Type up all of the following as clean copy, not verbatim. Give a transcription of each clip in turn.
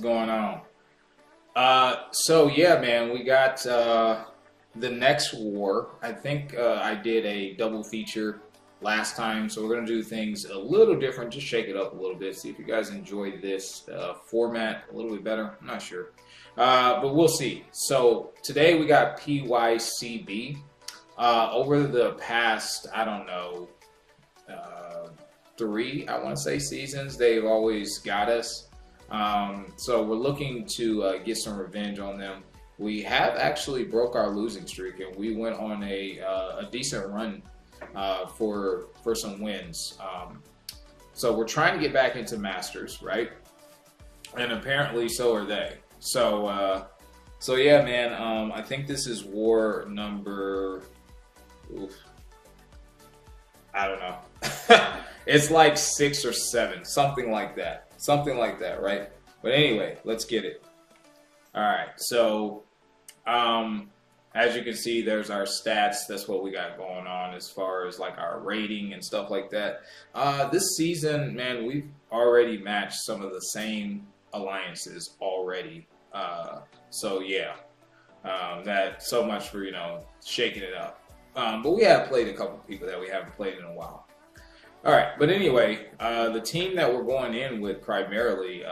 going on? So yeah, man, we got the next war. I think I did a double feature last time, so we're gonna do things a little different, just shake it up a little bit, see if you guys enjoy this format a little bit better. I'm not sure, but we'll see. So today we got pycb. Over the past, I don't know, 3, I want to say, seasons, they've always got us. So we're looking to get some revenge on them. We have actually broke our losing streak, and we went on a decent run for some wins. So we're trying to get back into Masters, right? And apparently so are they. So so yeah, man. I think this is war number. Oof. I don't know. It's like 6 or 7, something like that. Something like that, right? But anyway, let's get it. All right. So, as you can see, there's our stats. That's what we got going on as far as like our rating and stuff like that. This season, man, we've already matched some of the same alliances already. So yeah, that so much for, you know, shaking it up. But we have played a couple of people that we haven't played in a while. All right, but anyway, the team that we're going in with primarily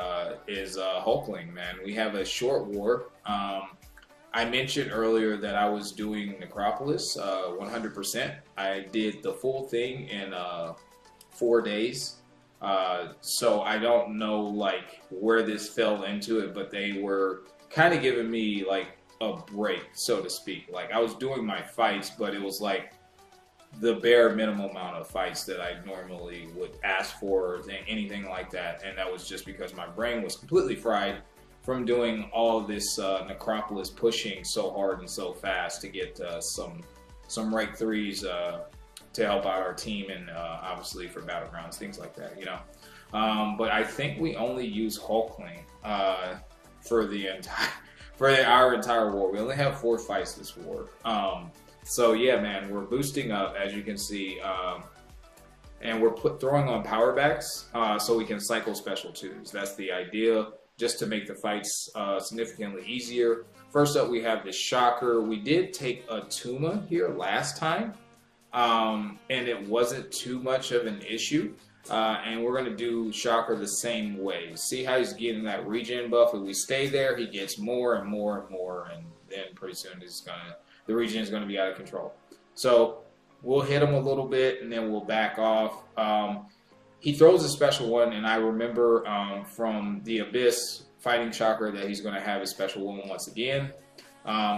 is Hulkling, man. We have a short war. I mentioned earlier that I was doing Necropolis 100%. I did the full thing in 4 days. So I don't know like where this fell into it, but they were kind of giving me like a break, so to speak. Like I was doing my fights, but it was like the bare minimum amount of fights that I normally would ask for, anything like that. And that was just because my brain was completely fried from doing all this Necropolis pushing so hard and so fast to get some rank 3s to help out our team, and obviously for battlegrounds, things like that, you know. But I think we only use Hulkling for our entire war. We only have 4 fights this war. So yeah, man, we're boosting up, as you can see, and we're throwing on power backs so we can cycle special 2s. That's the idea, just to make the fights significantly easier. First up, we have the Shocker. We did take a Tuma here last time, and it wasn't too much of an issue. And we're going to do Shocker the same way. See how he's getting that regen buff? If we stay there, he gets more and more and more, and then pretty soon the regen is going to be out of control. So we'll hit him a little bit, and then we'll back off. He throws a special one, and I remember from the Abyss fighting Shocker that he's going to have his special one once again.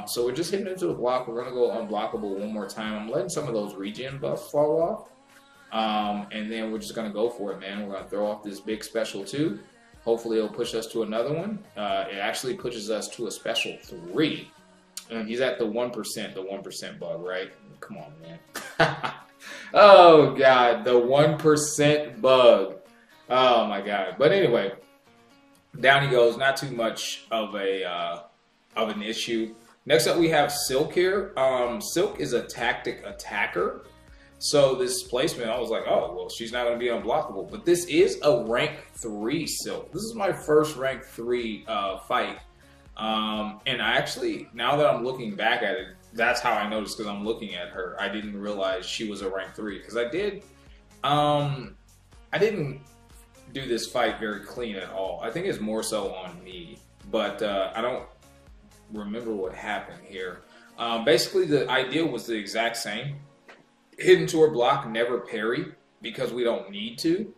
So we're just hitting into the block. We're going to go unblockable one more time. I'm letting some of those regen buffs fall off. And then we're just going to go for it, man. We're going to throw off this big special 2. Hopefully it'll push us to another one. It actually pushes us to a special 3. And he's at the 1% bug, right? Come on, man. Oh, God, the 1% bug. Oh, my God. But anyway, down he goes. Not too much of an issue. Next up, we have Silk here. Silk is a tactic attacker. So this placement, I was like, oh, well, she's not going to be unblockable. But this is a rank 3 Silk. This is my first rank 3 fight. And I actually, now that I'm looking back at it, that's how I noticed, because I'm looking at her. I didn't realize she was a rank 3. Because I didn't do this fight very clean at all. I think it's more so on me. But I don't remember what happened here. Basically, the idea was the exact same. Hit into her block, never parry, because we don't need to.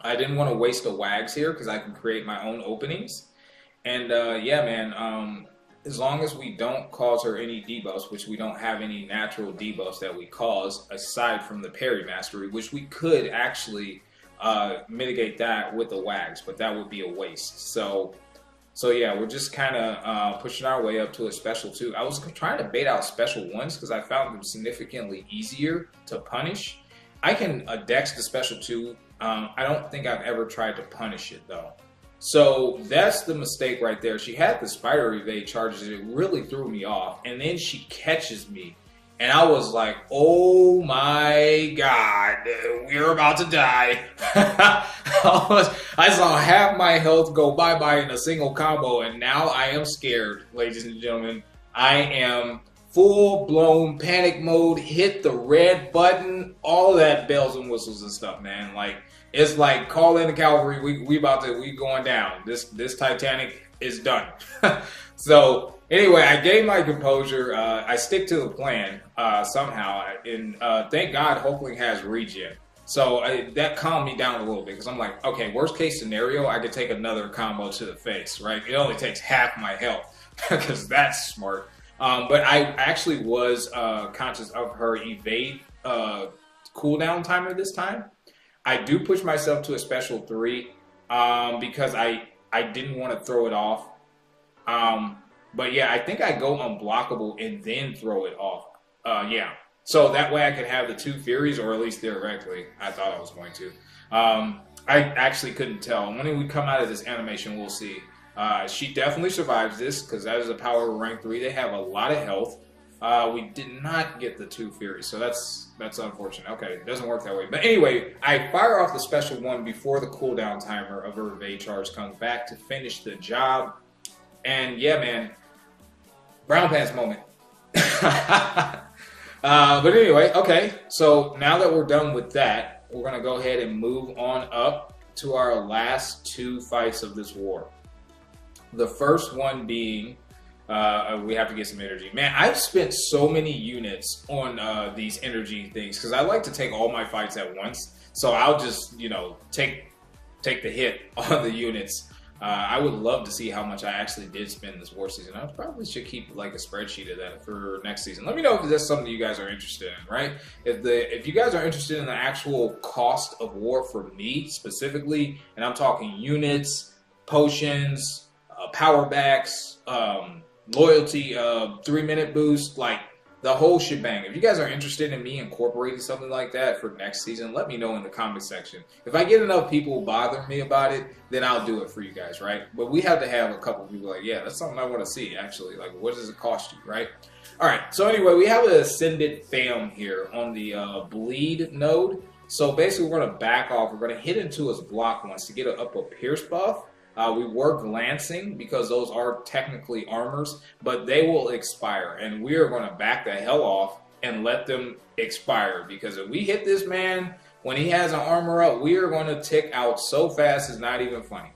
I didn't want to waste the wags here because I can create my own openings. And yeah, man, as long as we don't cause her any debuffs, which we don't have any natural debuffs that we cause aside from the parry mastery, which we could actually mitigate that with the wags, but that would be a waste. So yeah, we're just kind of pushing our way up to a special 2. I was trying to bait out special 1s because I found them significantly easier to punish. I can dex the special 2. I don't think I've ever tried to punish it though. So that's the mistake right there. She had the spider evade charges. It really threw me off. And then she catches me And I was like, oh my God, we're about to die. I saw half my health go bye-bye in a single combo, and now I am scared, ladies and gentlemen. I am full-blown panic mode, hit the red button, all that bells and whistles and stuff, man. Like, it's like, call in the cavalry, we going down. This Titanic is done. So, anyway, I gave my composure. I stick to the plan somehow, and thank God hulkling has regen. So that calmed me down a little bit because I'm like, okay, worst case scenario, I could take another combo to the face, right? It only takes half my health because that's smart. But I actually was conscious of her evade cooldown timer this time. I do push myself to a special 3 because I didn't want to throw it off. But yeah, I think I go unblockable and then throw it off. Yeah. So that way I could have the 2 Furies, or at least theoretically, I thought I was going to. I actually couldn't tell. When we come out of this animation, we'll see. She definitely survives this, because that is a power of rank 3. They have a lot of health. We did not get the 2 Furies, so that's unfortunate. Okay, it doesn't work that way. But anyway, I fire off the special 1 before the cooldown timer of her evade charge comes back to finish the job. And yeah, man, brown pants moment. But anyway, okay, so now that we're done with that, we're going to go ahead and move on up to our last 2 fights of this war. The first one being, we have to get some energy. Man, I've spent so many units on these energy things because I like to take all my fights at once. So I'll just, you know, take the hit on the units. I would love to see how much I actually did spend this war season. I probably should keep like a spreadsheet of that for next season. Let me know if that's something you guys are interested in, right? If you guys are interested in the actual cost of war for me specifically, and I'm talking units, potions, power backs, loyalty, 3-minute boost, like the whole shebang. If you guys are interested in me incorporating something like that for next season, let me know in the comment section. If I get enough people bothering me about it, then I'll do it for you guys, right? But we have to have a couple people like, yeah, that's something I want to see, actually. Like, what does it cost you, right? All right, so anyway, we have an Ascended fam here on the bleed node. So basically, we're going to back off. We're going to hit into his block once to get up a pierce buff. We were glancing because those are technically armors, but they will expire, and we are going to back the hell off and let them expire, because if we hit this man when he has an armor up, we are going to tick out so fast it's not even funny.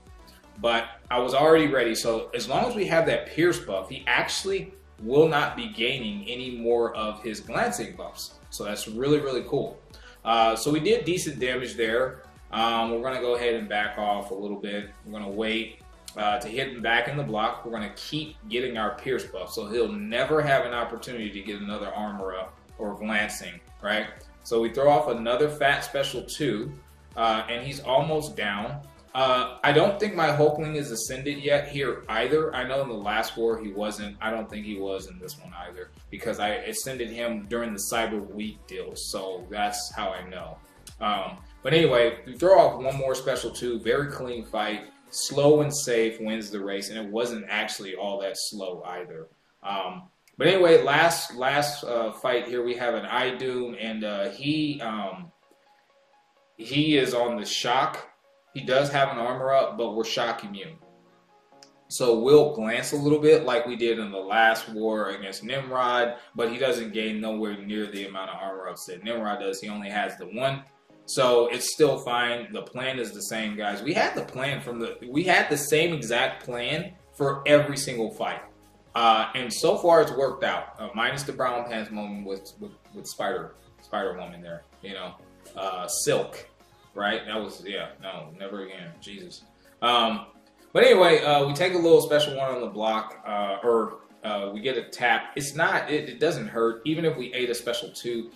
But I was already ready, so as long as we have that pierce buff, he actually will not be gaining any more of his glancing buffs. So that's really, really cool. So we did decent damage there. We're going to go ahead and back off a little bit. We're going to wait to hit him back in the block. We're going to keep getting our pierce buff, so he'll never have an opportunity to get another armor up or glancing, right? So we throw off another fat special 2, and he's almost down. I don't think my hulkling is ascended yet here either. I know in the last war he wasn't. I don't think he was in this one either, because I ascended him during the Cyber Week deal, so that's how I know. But anyway, we throw off one more special 2, very clean fight, slow and safe, wins the race, and it wasn't actually all that slow either. But anyway, last fight here, we have an iDoom, and he is on the shock. He does have an armor up, but we're shock immune. So we'll glance a little bit like we did in the last war against Nimrod, but he doesn't gain nowhere near the amount of armor ups that Nimrod does. He only has the 1. So it's still fine. The plan is the same, guys. We had the plan we had the same exact plan for every single fight. And so far it's worked out. Minus the brown pants moment with Spider Woman there, you know. Silk, right? That was, yeah, no, never again. Jesus. But anyway, we take a little special 1 on the block, we get a tap. It doesn't hurt. Even if we ate a special 2,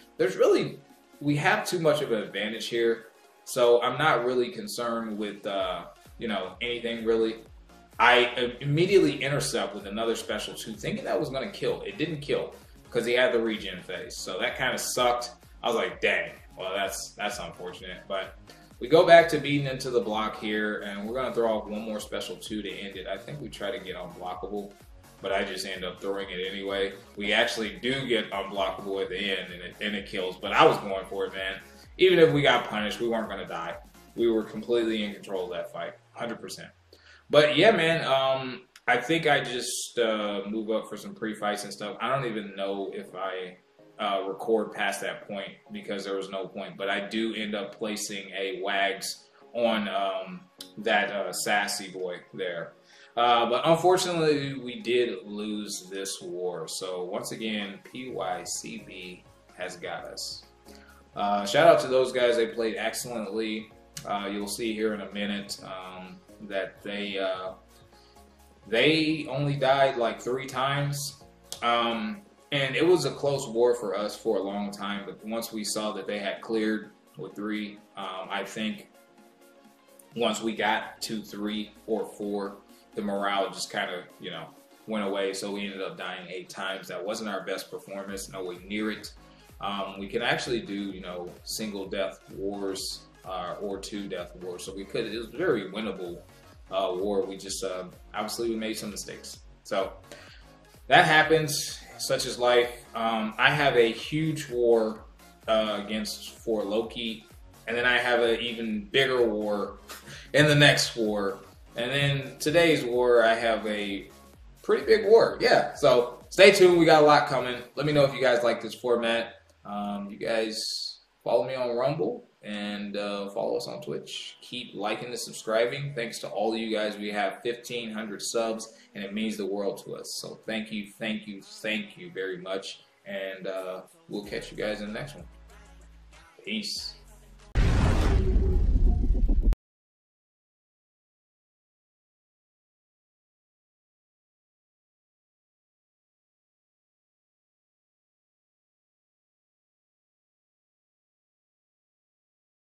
we have too much of an advantage here, so I'm not really concerned with, you know, anything really. I immediately intercept with another special 2, thinking that was going to kill. It didn't kill, because he had the regen phase, so that kind of sucked. I was like, dang, well, that's unfortunate. But we go back to beating into the block here, and we're going to throw off one more special 2 to end it. I think we try to get unblockable. but I just end up throwing it anyway. We actually do get unblockable at the end, and it kills, but I was going for it, man. Even if we got punished, we weren't going to die. We were completely in control of that fight, 100%. But yeah, man, I think I just move up for some pre-fights and stuff. I don't even know if I record past that point because there was no point, but I do end up placing a Wags on that sassy boy there. But unfortunately, we did lose this war. So once again, pycb has got us. Shout out to those guys. They played excellently. You'll see here in a minute that they only died like 3 times. And it was a close war for us for a long time. But once we saw that they had cleared with 3, I think once we got to 3 or 4, the morale just kind of, you know, went away. So we ended up dying 8 times. That wasn't our best performance, nowhere near it. We can actually do, you know, single death wars or 2 death wars. So we could, it was a very winnable war. We just, obviously we made some mistakes. So that happens, such is life. I have a huge war for Loki. And then I have an even bigger war in the next war. And then today's war, I have a pretty big war. Yeah, so stay tuned. We got a lot coming. Let me know if you guys like this format. You guys follow me on Rumble and follow us on Twitch. Keep liking and subscribing. Thanks to all of you guys. We have 1,500 subs, and it means the world to us. So thank you, thank you, thank you very much. And we'll catch you guys in the next one. Peace.